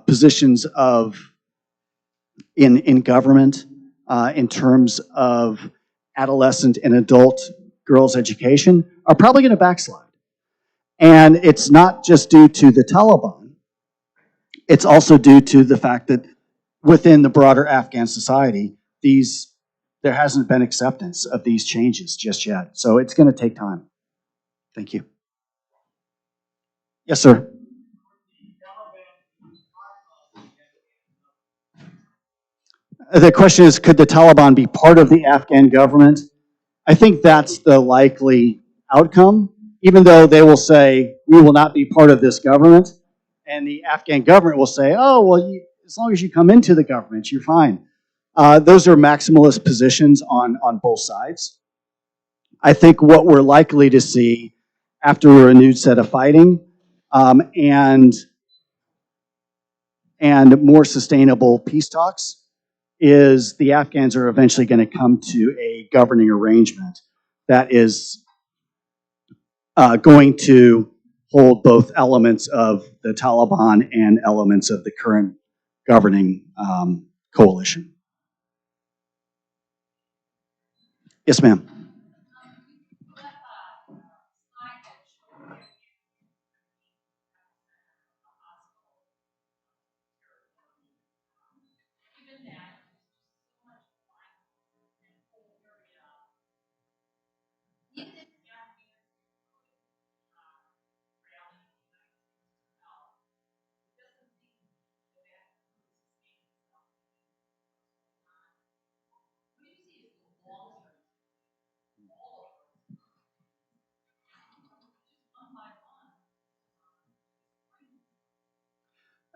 positions in government, in terms of adolescent and adult girls' education, are probably going to backslide. And it's not just due to the Taliban. It's also due to the fact that within the broader Afghan society, there hasn't been acceptance of these changes just yet. So it's going to take time. Thank you. Yes, sir. The question is, could the Taliban be part of the Afghan government? I think that's the likely outcome, even though they will say, we will not be part of this government. And the Afghan government will say, oh, well, as long as you come into the government, you're fine. Those are maximalist positions on both sides. I think what we're likely to see after a renewed set of fighting and more sustainable peace talks is the Afghans are eventually going to come to a governing arrangement that is going to hold both elements of the Taliban and elements of the current governing coalition. Yes, ma'am.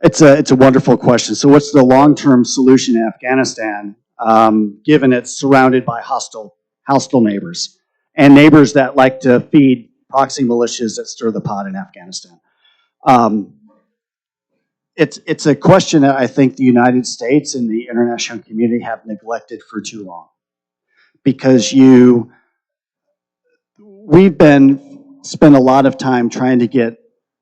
It's a wonderful question. So what's the long-term solution in Afghanistan, given it's surrounded by hostile neighbors and neighbors that like to feed proxy militias that stir the pot in Afghanistan? It's a question that I think the United States and the international community have neglected for too long, because we've spent a lot of time trying to get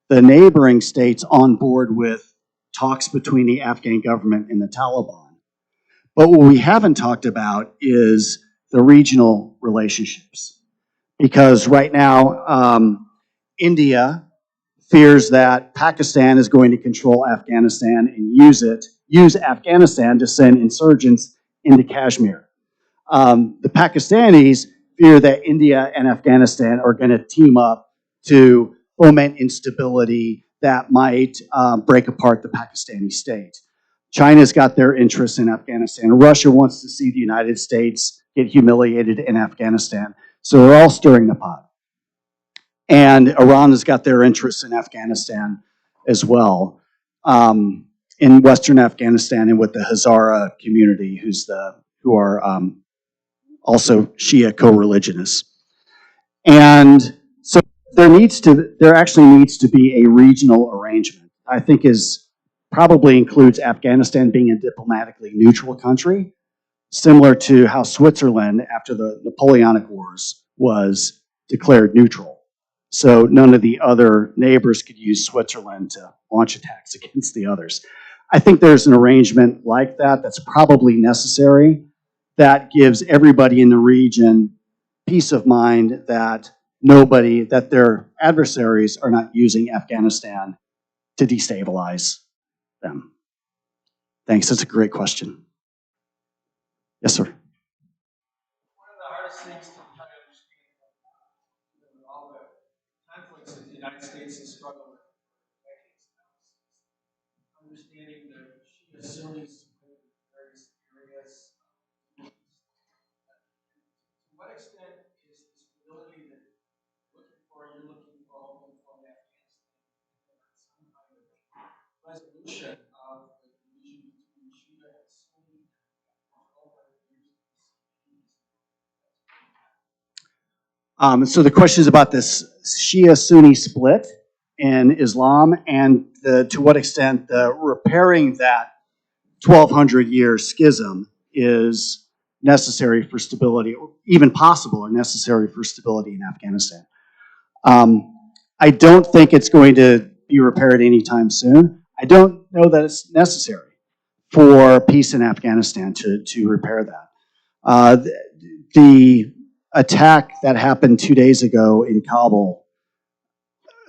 the neighboring states on board with talks between the Afghan government and the Taliban. But what we haven't talked about is the regional relationships. Because right now, India fears that Pakistan is going to control Afghanistan and use Afghanistan to send insurgents into Kashmir. The Pakistanis fear that India and Afghanistan are going to team up to foment instability that might break apart the Pakistani state. China's got their interests in Afghanistan. Russia wants to see the United States get humiliated in Afghanistan. So they're all stirring the pot. And Iran has got their interests in Afghanistan as well, in Western Afghanistan and with the Hazara community, who are also Shia co-religionists. And so there actually needs to be a regional arrangement. I think probably includes Afghanistan being a diplomatically neutral country, similar to how Switzerland, after the Napoleonic Wars, was declared neutral. So none of the other neighbors could use Switzerland to launch attacks against the others. I think there's an arrangement like that that's probably necessary, that gives everybody in the region peace of mind that their adversaries are not using Afghanistan to destabilize them. Thanks, that's a great question. Yes, sir. One of the hardest things to try to understand with all the conflicts that the United States has struggled with for decades now is understanding the Shia Sunni split in various areas. To what extent is the stability that you're looking for ultimately from Afghanistan, some kind of resolution of the division between Shia and Sunni? So the question is about this Shia-Sunni split in Islam, and to what extent repairing that 1,200-year schism is necessary for stability, or even possible or necessary for stability in Afghanistan. I don't think it's going to be repaired anytime soon. I don't know that it's necessary for peace in Afghanistan to repair that. The attack that happened 2 days ago in Kabul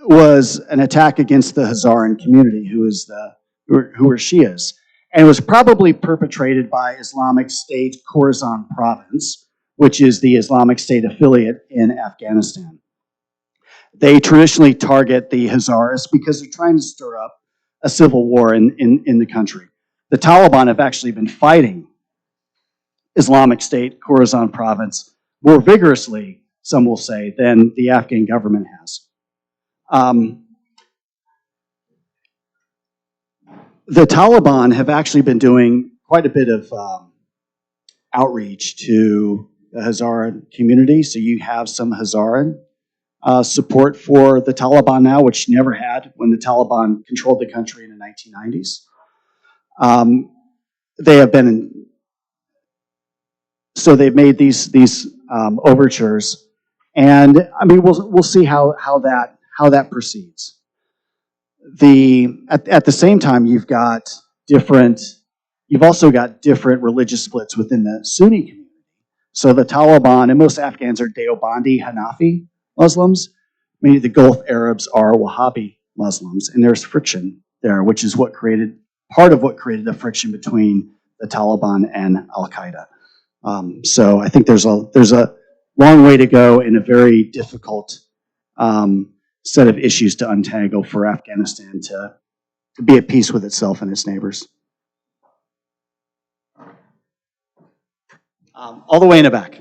was an attack against the Hazaran community, who are Shias, and it was probably perpetrated by Islamic State Khorasan province, which is the Islamic State affiliate in Afghanistan. They traditionally target the Hazaras because they're trying to stir up a civil war in the country. The Taliban have actually been fighting Islamic State Khorasan province more vigorously, some will say, than the Afghan government has. The Taliban have actually been doing quite a bit of outreach to the Hazaran community. So you have some Hazaran support for the Taliban now, which you never had when the Taliban controlled the country in the 1990s. They have been, so they've made these overtures, and I mean we'll see how that proceeds. At the same time, you've also got different religious splits within the Sunni community. So the Taliban, and most Afghans are Deobandi Hanafi Muslims. Many of the Gulf Arabs are Wahhabi Muslims, and there's friction there, which is part of what created the friction between the Taliban and Al-Qaeda. So I think there's a long way to go in a very difficult set of issues to untangle for Afghanistan to be at peace with itself and its neighbors. All the way in the back.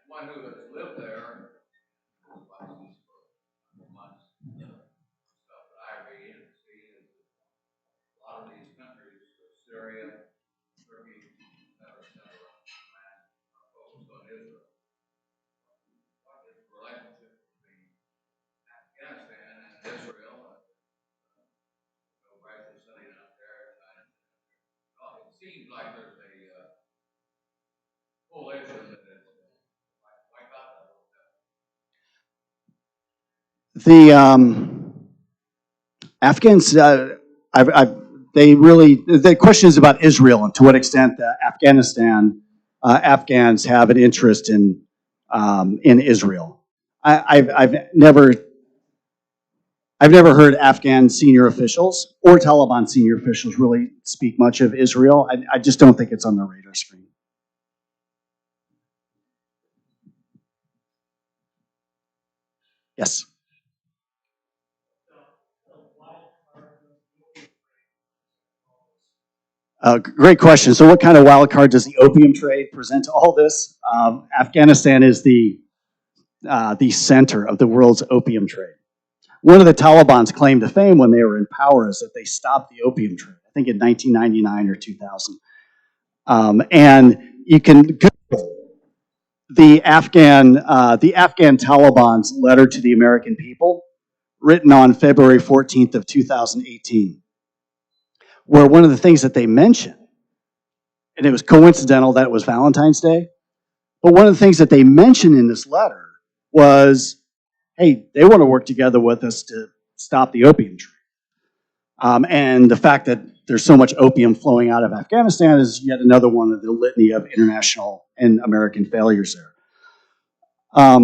One who has lived there for months, stuff that I read and see is seems like there's a coalition that is wipe out that whole The Afghans, they really, the question is about Israel and to what extent Afghanistan, Afghans have an interest in Israel. I've never heard Afghan senior officials or Taliban senior officials really speak much of Israel. I just don't think it's on their radar screen. Yes. Great question. So what kind of wild card does the opium trade present to all this? Afghanistan is the center of the world's opium trade. One of the Taliban's claim to fame when they were in power is that they stopped the opium trade, I think in 1999 or 2000. And you can Google the Afghan Taliban's letter to the American people, written on February 14th of 2018. Where one of the things that they mentioned, and it was coincidental that it was Valentine's Day, but one of the things that they mentioned in this letter was, hey, they want to work together with us to stop the opium trade. And the fact that there's so much opium flowing out of Afghanistan is yet another one of the litany of international and American failures there. A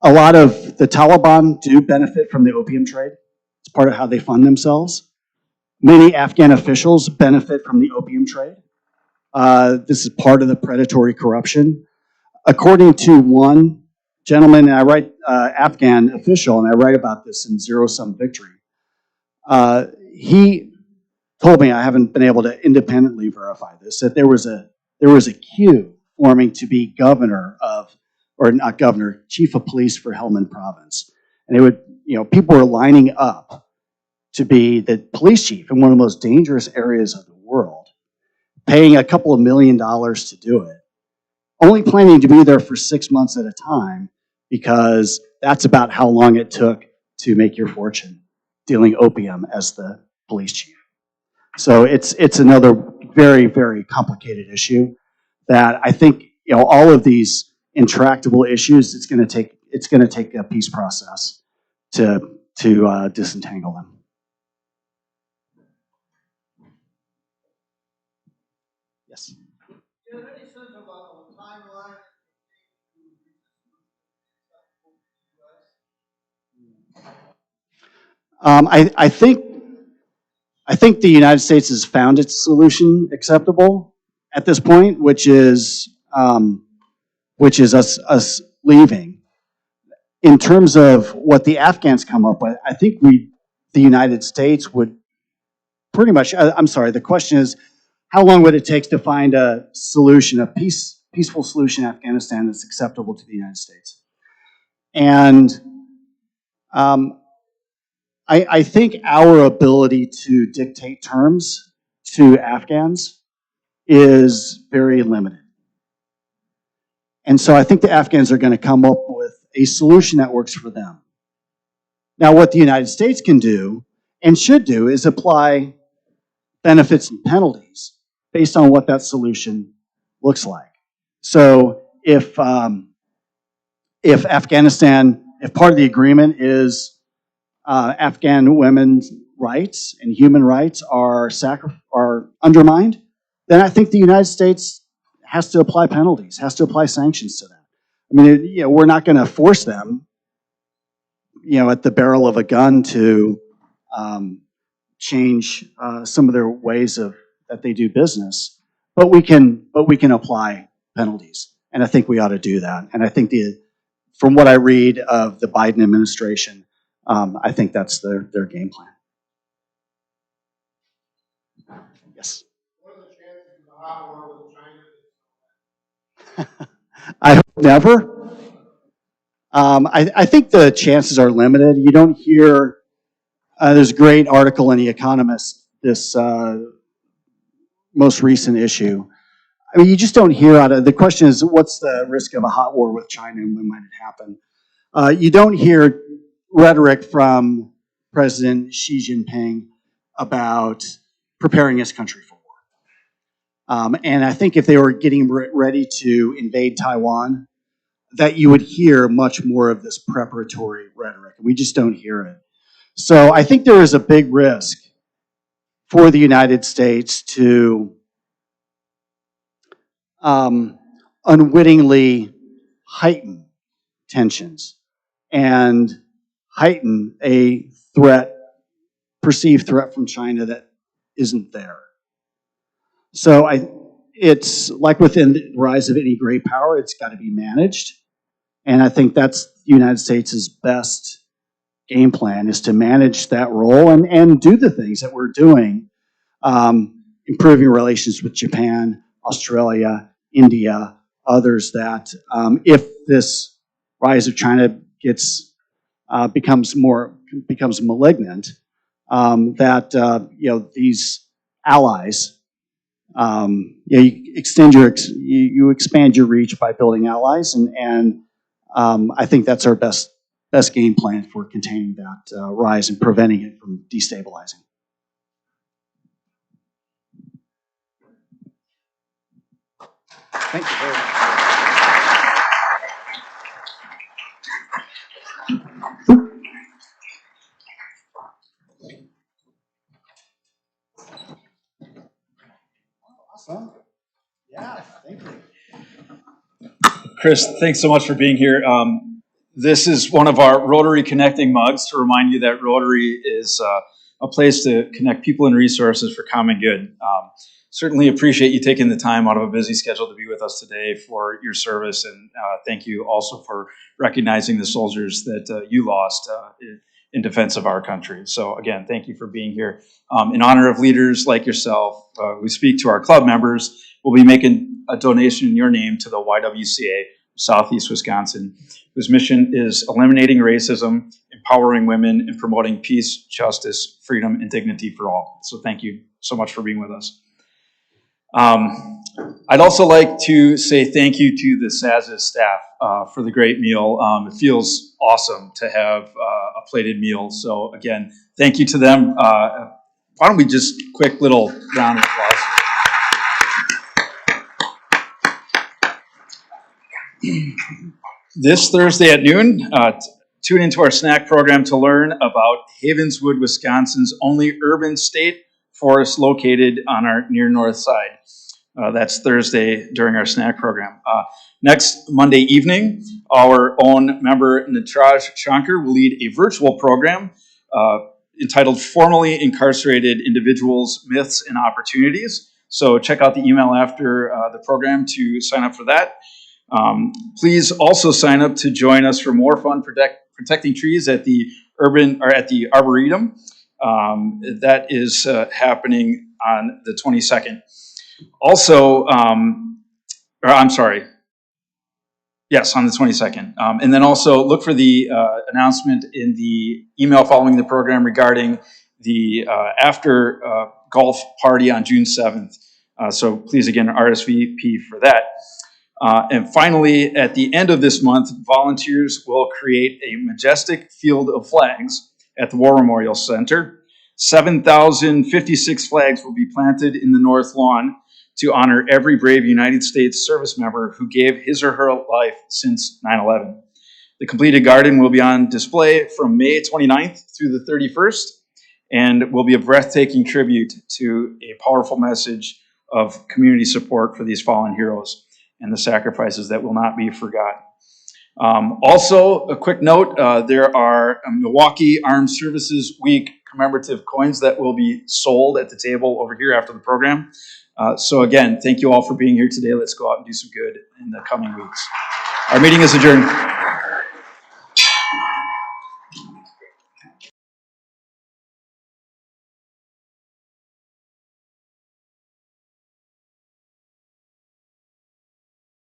lot of the Taliban do benefit from the opium trade. It's part of how they fund themselves. Many Afghan officials benefit from the opium trade. This is part of the predatory corruption. According to one gentleman, and I write Afghan official, and I write about this in Zero Sum Victory. He told me, I haven't been able to independently verify this, that there was a queue forming to be governor of, or not governor, chief of police for Helmand province, and it would, people were lining up to be the police chief in one of the most dangerous areas of the world, paying a couple of $1 million to do it, only planning to be there for 6 months at a time because that's about how long it took to make your fortune dealing opium as the police chief. So it's another very, very complicated issue that I think, all of these intractable issues, it's going to take a peace process to disentangle them. Yes. Do you have any sense of a timeline I think the United States has found its solution acceptable at this point, which is us leaving. In terms of what the Afghans come up with, I think the United States would pretty much. I'm sorry. The question is, how long would it take to find a solution, a peaceful solution in Afghanistan that's acceptable to the United States? And I think our ability to dictate terms to Afghans is very limited. And so I think the Afghans are going to come up with a solution that works for them. Now, what the United States can do and should do is apply benefits and penalties based on what that solution looks like. So if Afghanistan, if part of the agreement is Afghan women's rights and human rights are undermined, then I think the United States has to apply penalties, has to apply sanctions to that. I mean, we're not going to force them, at the barrel of a gun to change some of their ways that they do business, but we can apply penalties, and I think we ought to do that. And I think from what I read of the Biden administration, I think that's their game plan. Yes. What are the chances of a hot war with China? I hope never. I think the chances are limited. You don't hear. There's a great article in The Economist, this most recent issue. I mean, you just don't hear out of. The question is, what's the risk of a hot war with China, and when might it happen? You don't hear rhetoric from President Xi Jinping about preparing his country for war. And I think if they were getting ready to invade Taiwan, that you would hear much more of this preparatory rhetoric. We just don't hear it. So I think there is a big risk for the United States to unwittingly heighten tensions and heighten a threat, perceived threat from China that isn't there. So it's like within the rise of any great power, it's got to be managed. And I think that's the United States' best game plan, is to manage that role and do the things that we're doing, improving relations with Japan, Australia, India, others, that if this rise of China becomes malignant, that these allies, you expand your reach by building allies, and I think that's our best game plan for containing that rise and preventing it from destabilizing. Thank you very much. Awesome. Yeah, thank you. Chris, thanks so much for being here. This is one of our Rotary Connecting mugs to remind you that Rotary is a place to connect people and resources for common good. Certainly appreciate you taking the time out of a busy schedule to be with us today for your service, and thank you also for recognizing the soldiers that you lost in defense of our country. So again, thank you for being here. In honor of leaders like yourself who speak to our club members, we'll be making a donation in your name to the YWCA Southeast Wisconsin, whose mission is eliminating racism, empowering women, and promoting peace, justice, freedom, and dignity for all. So thank you so much for being with us. I'd also like to say thank you to the SASIS staff for the great meal. It feels awesome to have a plated meal. So again, thank you to them. Why don't we just quick little round of applause. This Thursday at noon, tune into our snack program to learn about Havenswood, Wisconsin's only urban state forest located on our near north side. That's Thursday during our snack program. Next Monday evening, our own member Natraj Shankar will lead a virtual program entitled Formerly Incarcerated Individuals, Myths, and Opportunities. So check out the email after the program to sign up for that. Please also sign up to join us for more fun protecting trees at the Arboretum. That is happening on the 22nd. Also, yes, on the 22nd. And then also look for the announcement in the email following the program regarding the after golf party on June 7th. So please, again, RSVP for that. And finally, at the end of this month, volunteers will create a majestic field of flags at the War Memorial Center. 7,056 flags will be planted in the North Lawn to honor every brave United States service member who gave his or her life since 9/11. The completed garden will be on display from May 29th through the 31st and will be a breathtaking tribute to a powerful message of community support for these fallen heroes and the sacrifices that will not be forgotten. Also, a quick note, there are Milwaukee Armed Services Week commemorative coins that will be sold at the table over here after the program. So again, thank you all for being here today. Let's go out and do some good in the coming weeks. Our meeting is adjourned.